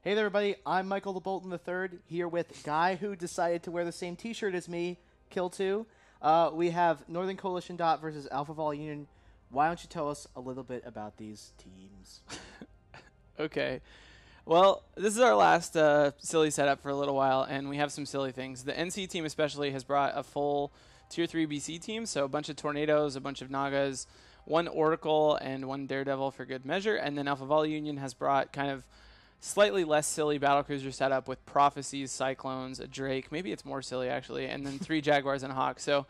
Hey there, everybody. I'm Michael the Bolton III, here with guy who decided to wear the same T-shirt as me, Kill2. We have Northern Coalition Dot versus Alpha Volley Union. Why don't you tell us a little bit about these teams? Okay. Well, this is our last silly setup for a little while, and we have some silly things. The NC team especially has brought a full Tier 3 BC team, so a bunch of Tornadoes, a bunch of Nagas, one Oracle, and one Daredevil for good measure, and then Alpha Volley Union has brought kind of slightly less silly battlecruiser setup with Prophecies, Cyclones, a Drake. Maybe it's more silly, actually. And then 3 Jaguars and a Hawk. So,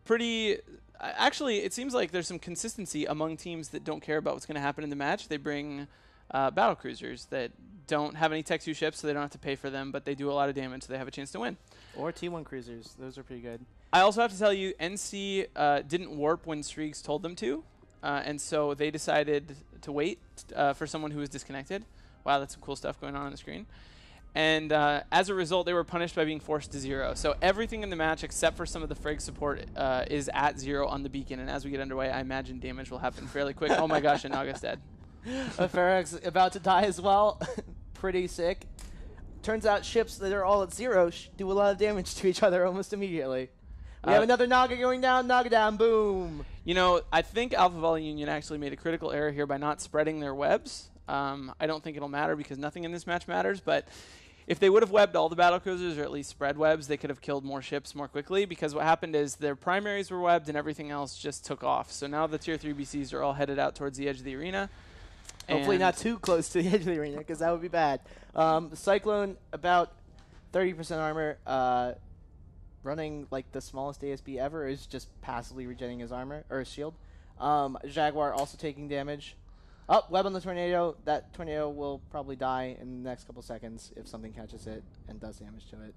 pretty... Actually, it seems like there's some consistency among teams that don't care about what's going to happen in the match. They bring battlecruisers that don't have any Tech 2 ships, so they don't have to pay for them, but they do a lot of damage, so they have a chance to win. Or T1 cruisers. Those are pretty good. I also have to tell you, NC didn't warp when Striegs told them to. And so they decided to wait for someone who was disconnected. Wow, that's some cool stuff going on the screen. And as a result, they were punished by being forced to 0. So everything in the match, except for some of the Frag support, is at 0 on the beacon. And as we get underway, I imagine damage will happen fairly quick. Oh my gosh, and Naga's dead. Farrak's about to die as well. Pretty sick. Turns out ships that are all at 0 do a lot of damage to each other almost immediately. We have another Naga going down, Naga down, boom! You know, I think Alpha Volley Union actually made a critical error here by not spreading their webs. I don't think it'll matter because nothing in this match matters, but if they would have webbed all the battlecruisers or at least spread webs, they could have killed more ships more quickly because what happened is their primaries were webbed and everything else just took off. So now the Tier 3 BCs are all headed out towards the edge of the arena. Hopefully not too close to the edge of the arena because that would be bad. Cyclone, about 30% armor. Running like the smallest ASB ever is just passively regenerating his armor or his shield. Jaguar also taking damage. Oh, web on the Tornado. That Tornado will probably die in the next couple seconds if something catches it and does damage to it.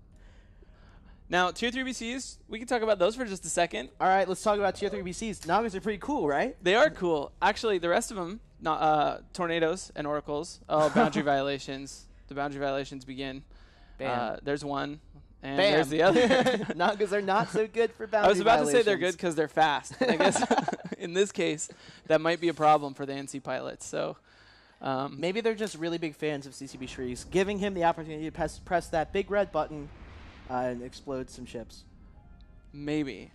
Now, Tier 3 BCs, we can talk about those for just a second. All right, let's talk about Tier 3 BCs. Nagas are pretty cool, right? They are cool. Actually, the rest of them, Tornadoes and Oracles, boundary violations. The boundary violations begin. Bam. There's one. And Bam. there's the other. Nagas are not so good for boundary I was about violations. to say they're good because they're fast. I guess in this case, that might be a problem for the NC pilots. So maybe they're just really big fans of CCB Shrees, giving him the opportunity to press that big red button and explode some ships. Maybe.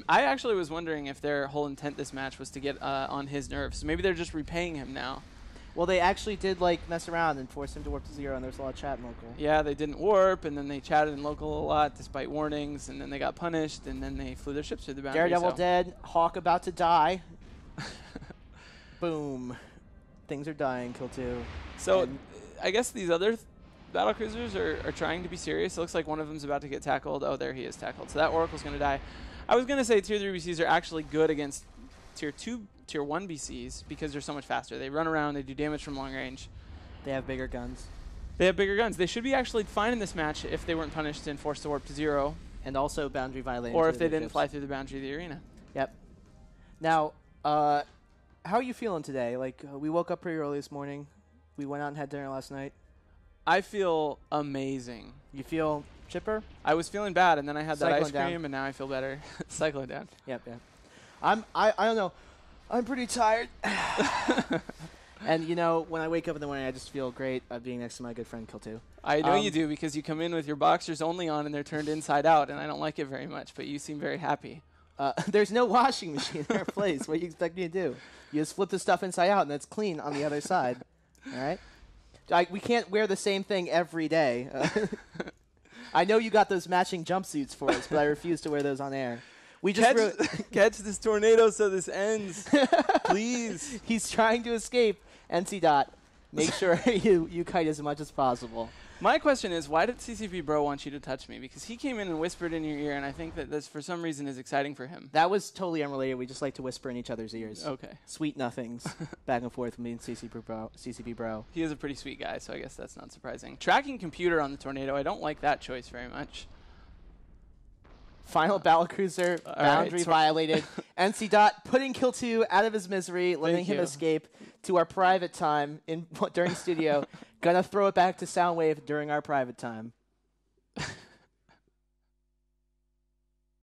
I actually was wondering if their whole intent this match was to get on his nerves. So maybe they're just repaying him now. Well, they actually did like mess around and force him to warp to 0, and there's a lot of chat in local. Yeah, they didn't warp, and then they chatted in local a lot despite warnings, and then they got punished, and then they flew their ships through the boundary. Daredevil dead, Hawk about to die. Boom. Things are dying, Kill2. So I guess these other battlecruisers are trying to be serious. It looks like one of them's about to get tackled. Oh, there he is tackled. So that Oracle's going to die. I was going to say Tier 3 BCs are actually good against Tier 2, Tier 1 BCs because they're so much faster. They run around, they do damage from long range. They have bigger guns. They have bigger guns. They should be actually fine in this match if they weren't punished and forced to warp to 0. And also boundary violating. Or if they didn't fly through the boundary of the arena. Yep. Now, how are you feeling today? Like, we woke up pretty early this morning. We went out and had dinner last night. I feel amazing. You feel chipper? I was feeling bad, and then I had that Cyclone ice cream, down. and now I feel better. Cyclone down. Yep, yeah. I don't know. I'm pretty tired. And, you know, when I wake up in the morning, I just feel great being next to my good friend Kill2. I know you do because you come in with your boxers only on and they're turned inside out, and I don't like it very much, but you seem very happy. There's no washing machine in our place. What do you expect me to do? You just flip the stuff inside out, and it's clean on the other side. All right? We can't wear the same thing every day. I know you got those matching jumpsuits for us, but I refuse to wear those on air. We just catch this tornado so this ends, please. He's trying to escape. NC Dot, make sure you kite as much as possible. My question is, why did CCP Bro want you to touch me? Because he came in and whispered in your ear, and I think that this, for some reason, is exciting for him. That was totally unrelated. We just like to whisper in each other's ears. Okay. Sweet nothings back and forth with me and CCP Bro. He is a pretty sweet guy, so I guess that's not surprising. Tracking computer on the tornado, I don't like that choice very much. Final battlecruiser, boundary violated. NC Dot putting Kill2 out of his misery, letting him escape to our private time during studio. Gonna throw it back to Soundwave during our private time.